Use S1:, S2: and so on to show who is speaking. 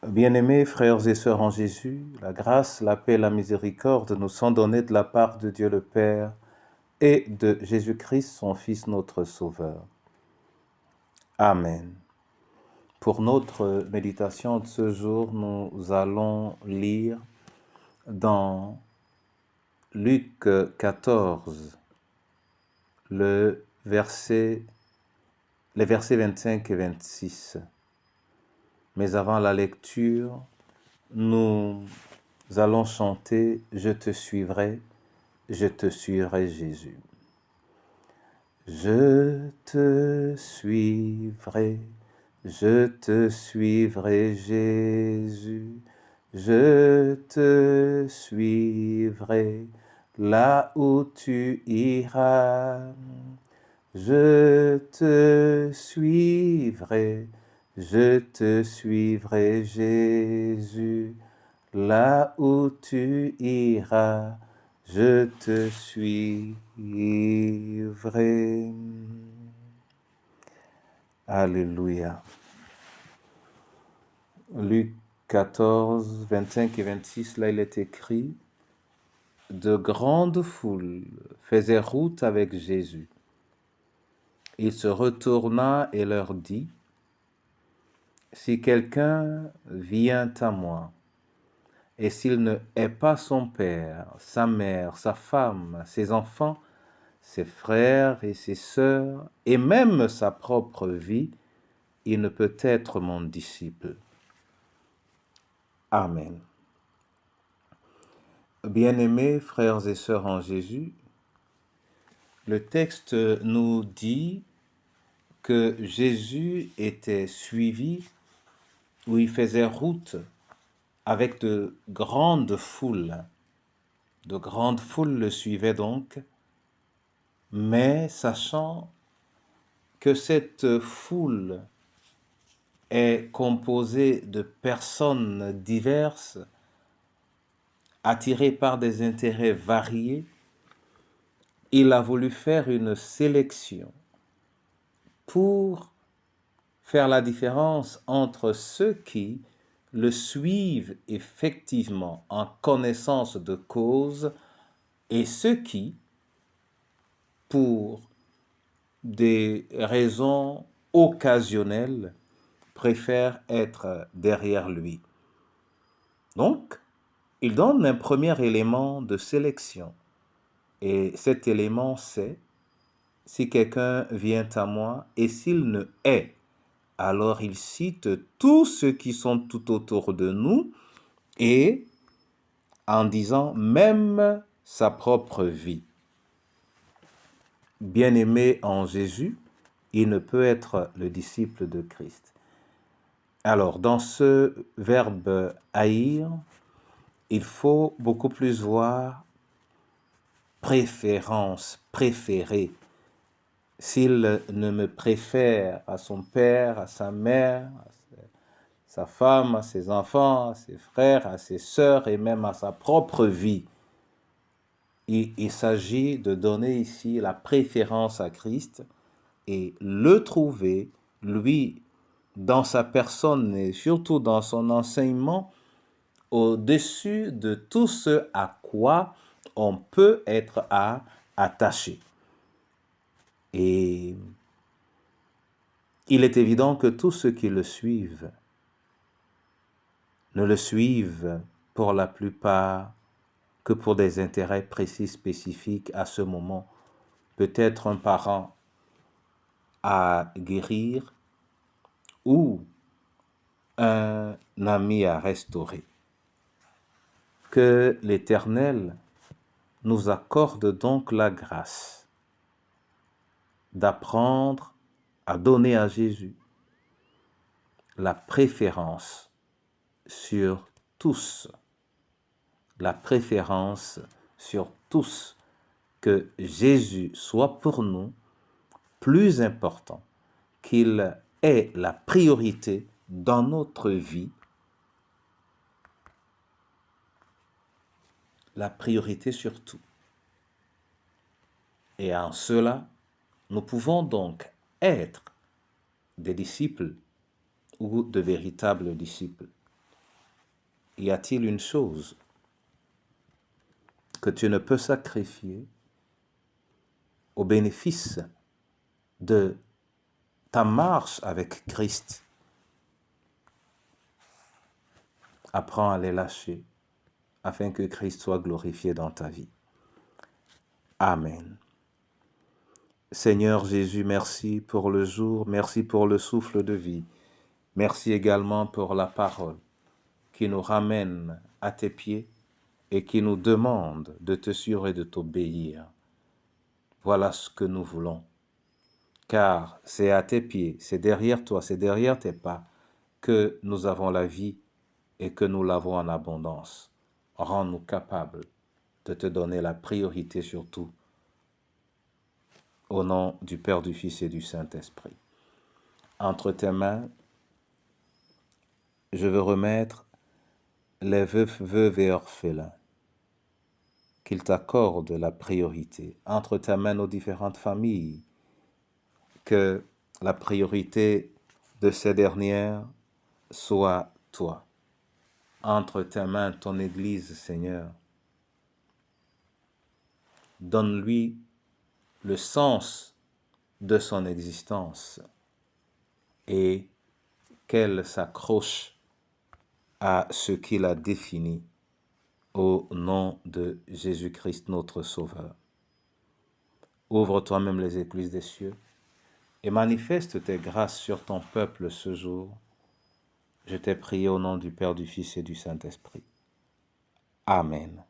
S1: Bien-aimés frères et sœurs en Jésus, la grâce, la paix et la miséricorde nous sont données de la part de Dieu le Père et de Jésus-Christ, son Fils, notre Sauveur. Amen. Pour notre méditation de ce jour, nous allons lire dans Luc 14, les versets 25 et 26. Mais avant la lecture, nous allons chanter « Je te suivrai Jésus ». Je te suivrai Jésus, je te suivrai là où tu iras. Je te suivrai Jésus, là où tu iras. Je te suivrai. Alléluia. Luc 14, 25 et 26, là il est écrit « De grandes foules faisaient route avec Jésus. Il se retourna et leur dit « Si quelqu'un vient à moi, et s'il ne hait pas son père, sa mère, sa femme, ses enfants, ses frères et ses sœurs, et même sa propre vie, il ne peut être mon disciple. » Amen. Bien-aimés frères et sœurs en Jésus, le texte nous dit que Jésus était suivi, ou il faisait route avec de grandes foules. De grandes foules le suivaient donc, mais sachant que cette foule est composée de personnes diverses, attirées par des intérêts variés, il a voulu faire une sélection pour faire la différence entre ceux qui le suivent effectivement en connaissance de cause et ceux qui, pour des raisons occasionnelles, préfèrent être derrière lui. Donc, il donne un premier élément de sélection. Et cet élément, c'est « Si quelqu'un vient à moi et s'il ne hait », alors il cite tous ceux qui sont tout autour de nous et en disant même sa propre vie. Bien-aimé en Jésus, il ne peut être le disciple de Christ. Alors, dans ce verbe « haïr », il faut beaucoup plus voir préférence, préférer. S'il ne me préfère à son père, à sa mère, à sa femme, à ses enfants, à ses frères, à ses sœurs et même à sa propre vie, il s'agit de donner ici la préférence à Christ et le trouver, lui, dans sa personne et surtout dans son enseignement, au-dessus de tout ce à quoi on peut être attaché. Et il est évident que tous ceux qui le suivent ne le suivent pour la plupart que pour des intérêts précis, spécifiques à ce moment. Peut-être un parent à guérir ou un ami à restaurer. Que l'Éternel nous accorde donc la grâce d'apprendre à donner à Jésus la préférence sur tous. La préférence sur tous. Que Jésus soit pour nous plus important, qu'il ait la priorité dans notre vie, la priorité sur tout. Et en cela, nous pouvons donc être des disciples ou de véritables disciples. y a-t-il une chose que tu ne peux sacrifier au bénéfice de ta marche avec Christ? Apprends à les lâcher afin que Christ soit glorifié dans ta vie. Amen. Seigneur Jésus, merci pour le jour, merci pour le souffle de vie. Merci également pour la parole qui nous ramène à tes pieds et qui nous demande de te suivre et de t'obéir. Voilà ce que nous voulons. Car c'est à tes pieds, c'est derrière toi, c'est derrière tes pas que nous avons la vie et que nous l'avons en abondance. Rends-nous capables de te donner la priorité sur tout. Au nom du Père, du Fils et du Saint-Esprit. Entre tes mains, je veux remettre les veufs, veuves et orphelins. Qu'il t'accorde la priorité. Entre tes mains, nos différentes familles. Que la priorité de ces dernières soit toi. Entre tes mains, ton Église, Seigneur. Donne-lui le sens de son existence et qu'elle s'accroche à ce qu'il a défini au nom de Jésus-Christ, notre Sauveur. Ouvre toi-même les écluses des cieux et manifeste tes grâces sur ton peuple ce jour. Je t'ai prié au nom du Père, du Fils et du Saint-Esprit. Amen.